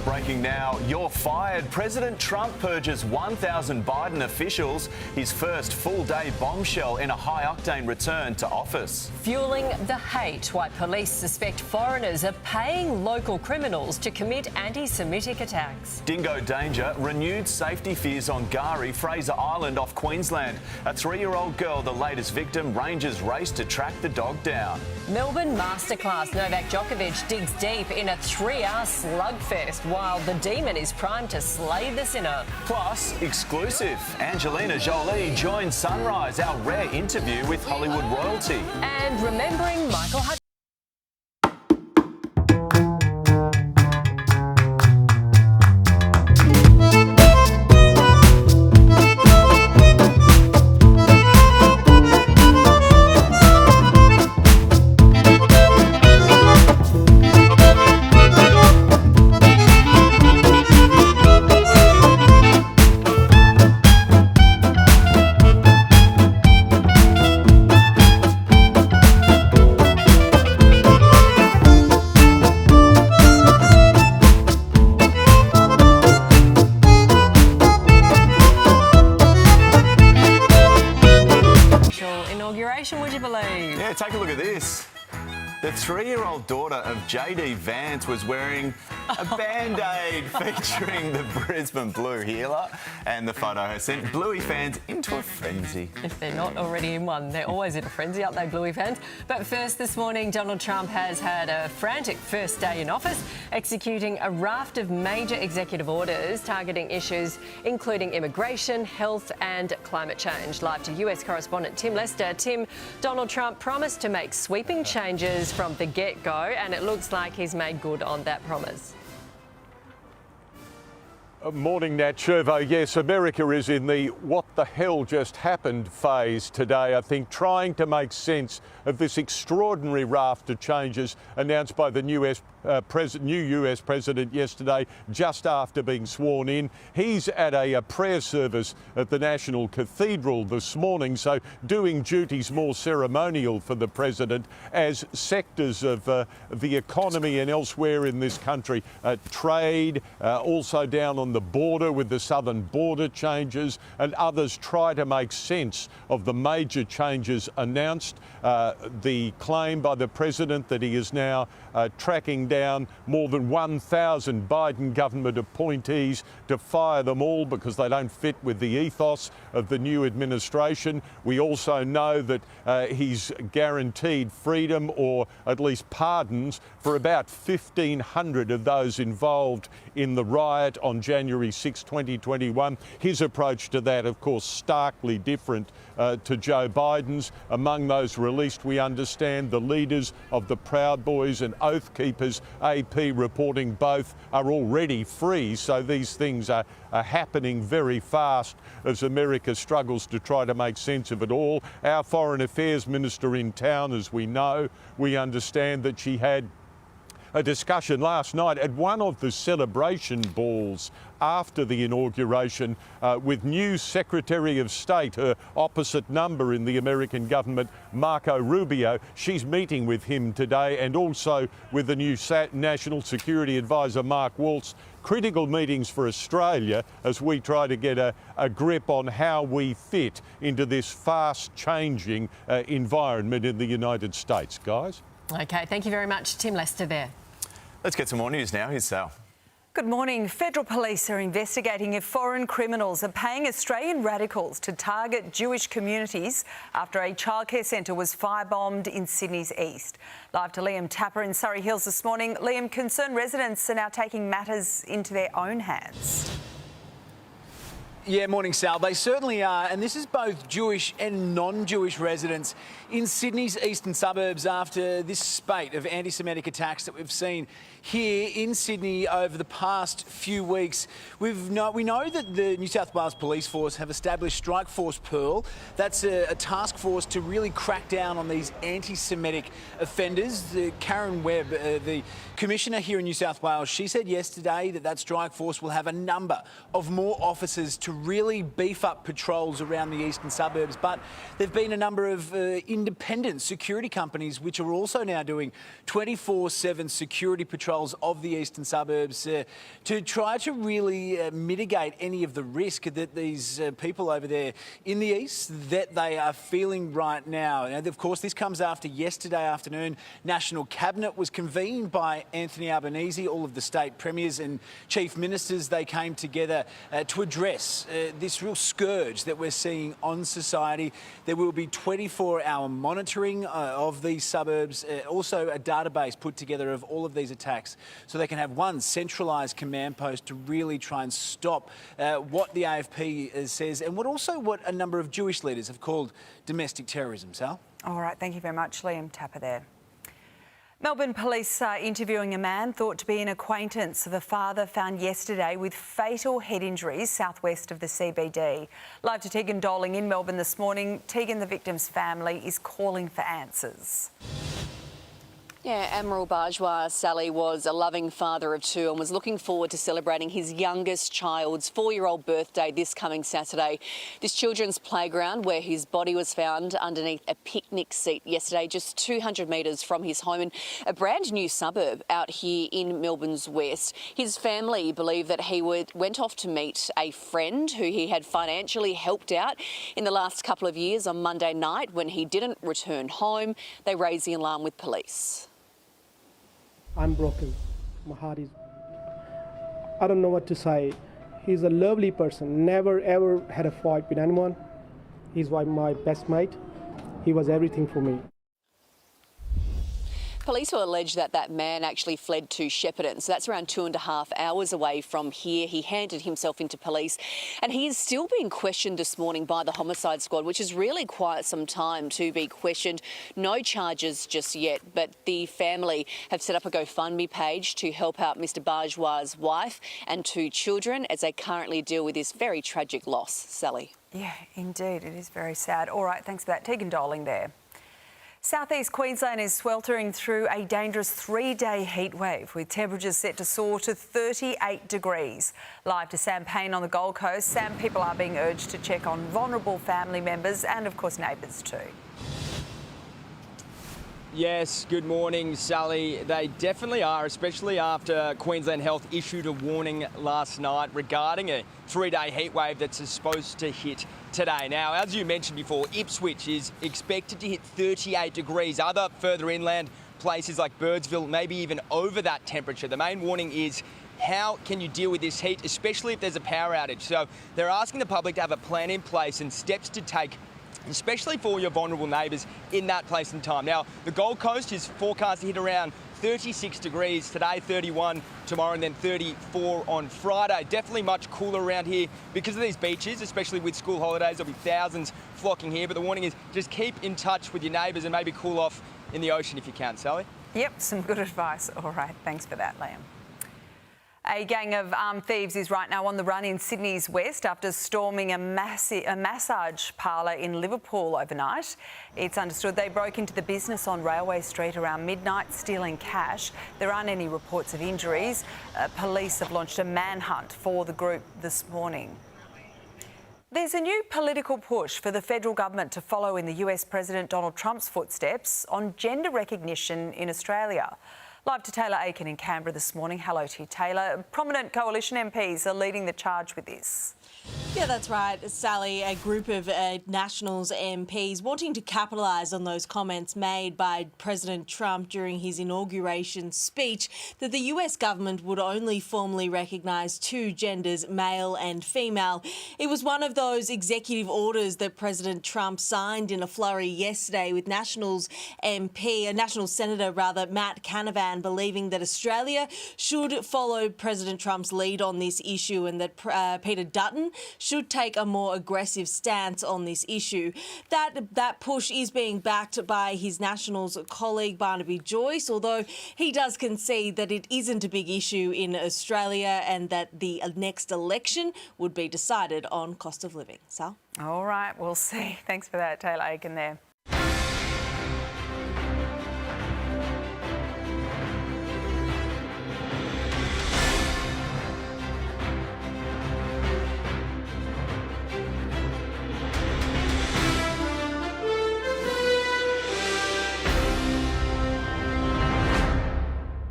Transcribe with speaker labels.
Speaker 1: Breaking now, you're fired. President Trump purges 1,000 Biden officials. His first full-day bombshell in a high-octane return to office.
Speaker 2: Fueling the hate, why police suspect foreigners are paying local criminals to commit anti-Semitic attacks.
Speaker 1: Dingo danger, renewed safety fears on Gari, Fraser Island off Queensland. A 3-year-old girl, the latest victim, rangers race to track the dog down.
Speaker 2: Melbourne masterclass, Novak Djokovic digs deep in a 3-hour slugfest while the demon is primed to slay the sinner.
Speaker 1: Plus, exclusive, Angelina Jolie joins Sunrise, our rare interview with Hollywood royalty.
Speaker 2: And remembering Michael Hutchins. Would you believe?
Speaker 1: Yeah, take a look at this. The 3-year-old daughter of JD Vance was wearing a Band-Aid featuring the Brisbane Blue healer, and the photo has sent Bluey fans into a frenzy.
Speaker 2: If they're not already in one, they're always in a frenzy, aren't they, Bluey fans? But first this morning, Donald Trump has had a frantic first day in office, executing a raft of major executive orders targeting issues including immigration, health and climate change. Live to US correspondent Tim Lester. Tim, Donald Trump promised to make sweeping changes from the get-go, and it looks like he's made good on that promise.
Speaker 3: Morning, Nat Chervo. Yes, America is in the what the hell just happened phase today, I think, trying to make sense of this extraordinary raft of changes announced by the new US President yesterday, just after being sworn in. He's at a prayer service at the National Cathedral this morning, so doing duties more ceremonial for the President as sectors of the economy and elsewhere in this country, trade, also down on the border with the southern border changes, and others try to make sense of the major changes announced. The claim by the President that he is now tracking down more than 1,000 Biden government appointees to fire them all because they don't fit with the ethos of the new administration. We also know that he's guaranteed freedom, or at least pardons, for about 1,500 of those involved in the riot on January 6, 2021. His approach to that, of course, starkly different to Joe Biden's. Among those released, we understand the leaders of the Proud Boys and Oath Keepers, AP reporting both are already free. So these things are happening very fast as America struggles to try to make sense of it all. Our Foreign Affairs Minister in town, as we know. We understand that she had a discussion last night at one of the celebration balls after the inauguration with new Secretary of State, her opposite number in the American government, Marco Rubio. She's meeting with him today, and also with the new National Security Advisor, Mark Waltz. Critical meetings for Australia as we try to get a grip on how we fit into this fast-changing environment in the United States. Guys?
Speaker 2: OK, thank you very much, Tim Lester there.
Speaker 1: Let's get some more news now. Here's Sal.
Speaker 4: Good morning. Federal police are investigating if foreign criminals are paying Australian radicals to target Jewish communities after a childcare centre was firebombed in Sydney's east. Live to Liam Tapper in Surrey Hills this morning. Liam, concerned residents are now taking matters into their own hands.
Speaker 5: Yeah, morning, Sal. They certainly are, and this is both Jewish and non-Jewish residents in Sydney's eastern suburbs after this spate of anti-Semitic attacks that we've seen here in Sydney over the past few weeks. We know that the New South Wales Police Force have established Strike Force Pearl. That's a task force to really crack down on these anti-Semitic offenders. Karen Webb, the Commissioner here in New South Wales, she said yesterday that Strike Force will have a number of more officers to really beef up patrols around the eastern suburbs. But there have been a number of independent security companies which are also now doing 24/7 security patrols of the eastern suburbs to try to really mitigate any of the risk that these people over there in the east that they are feeling right now. And of course, this comes after yesterday afternoon. National Cabinet was convened by Anthony Albanese. All of the state premiers and chief ministers, they came together to address this real scourge that we're seeing on society. There will be 24-hour monitoring of these suburbs, also a database put together of all of these attacks so they can have one centralised command post to really try and stop what the AFP says and what a number of Jewish leaders have called domestic terrorism. Sal?
Speaker 4: All right, thank you very much, Liam Tapper there. Melbourne police are interviewing a man thought to be an acquaintance of a father found yesterday with fatal head injuries southwest of the CBD. Live to Tegan Doling in Melbourne this morning. Tegan, the victim's family is calling for answers.
Speaker 6: Yeah, Admiral Bourgeois, Sally, was a loving father of two and was looking forward to celebrating his youngest child's 4-year-old birthday this coming Saturday. This children's playground where his body was found underneath a picnic seat yesterday, just 200 metres from his home in a brand new suburb out here in Melbourne's west. His family believe that he went off to meet a friend who he had financially helped out in the last couple of years. On Monday night, when he didn't return home, they raised the alarm with police.
Speaker 7: I'm broken. My heart is... I don't know what to say. He's a lovely person. Never ever had a fight with anyone. He's my best mate. He was everything for me.
Speaker 6: Police will allege that that man actually fled to Shepparton, so that's around 2.5 hours away from here. He handed himself into police and he is still being questioned this morning by the homicide squad, which is really quite some time to be questioned. No charges just yet, but the family have set up a GoFundMe page to help out Mr Bourgeois' wife and 2 children as they currently deal with this very tragic loss. Sally.
Speaker 4: Yeah, indeed. It is very sad. All right, thanks for that. Tegan Doling there. Southeast Queensland is sweltering through a dangerous 3-day heatwave with temperatures set to soar to 38 degrees. Live to Sam Payne on the Gold Coast. Sam, people are being urged to check on vulnerable family members and, of course, neighbours too.
Speaker 8: Yes, good morning, Sally. They definitely are, especially after Queensland Health issued a warning last night regarding a 3-day heatwave that's supposed to hit today. Now, as you mentioned before, Ipswich is expected to hit 38 degrees. Other further inland places like Birdsville, maybe even over that temperature. The main warning is how can you deal with this heat, especially if there's a power outage. So they're asking the public to have a plan in place and steps to take, especially for your vulnerable neighbours in that place and time. Now, the Gold Coast is forecast to hit around 36 degrees today, 31 tomorrow, and then 34 on Friday. Definitely much cooler around here because of these beaches, especially with school holidays. There'll be thousands flocking here, but the warning is just keep in touch with your neighbours and maybe cool off in the ocean if you can. Sally?
Speaker 4: Yep, some good advice. All right, thanks for that, Liam. A gang of armed thieves is right now on the run in Sydney's west after storming a massage parlour in Liverpool overnight. It's understood they broke into the business on Railway Street around midnight, stealing cash. There aren't any reports of injuries. Police have launched a manhunt for the group this morning. There's a new political push for the federal government to follow in the US President Donald Trump's footsteps on gender recognition in Australia. Live to Taylor Aiken in Canberra this morning. Hello to you, Taylor. Prominent coalition MPs are leading the charge with this.
Speaker 9: Yeah, that's right, Sally. A group of Nationals MPs wanting to capitalise on those comments made by President Trump during his inauguration speech that the US government would only formally recognise 2 genders, male and female. It was one of those executive orders that President Trump signed in a flurry yesterday, with Nationals Senator Matt Canavan believing that Australia should follow President Trump's lead on this issue and that Peter Dutton should take a more aggressive stance on this issue. That push is being backed by his Nationals colleague Barnaby Joyce, although he does concede that it isn't a big issue in Australia and that the next election would be decided on cost of living. Sal?
Speaker 4: All right, we'll see. Thanks for that, Taylor Aiken there.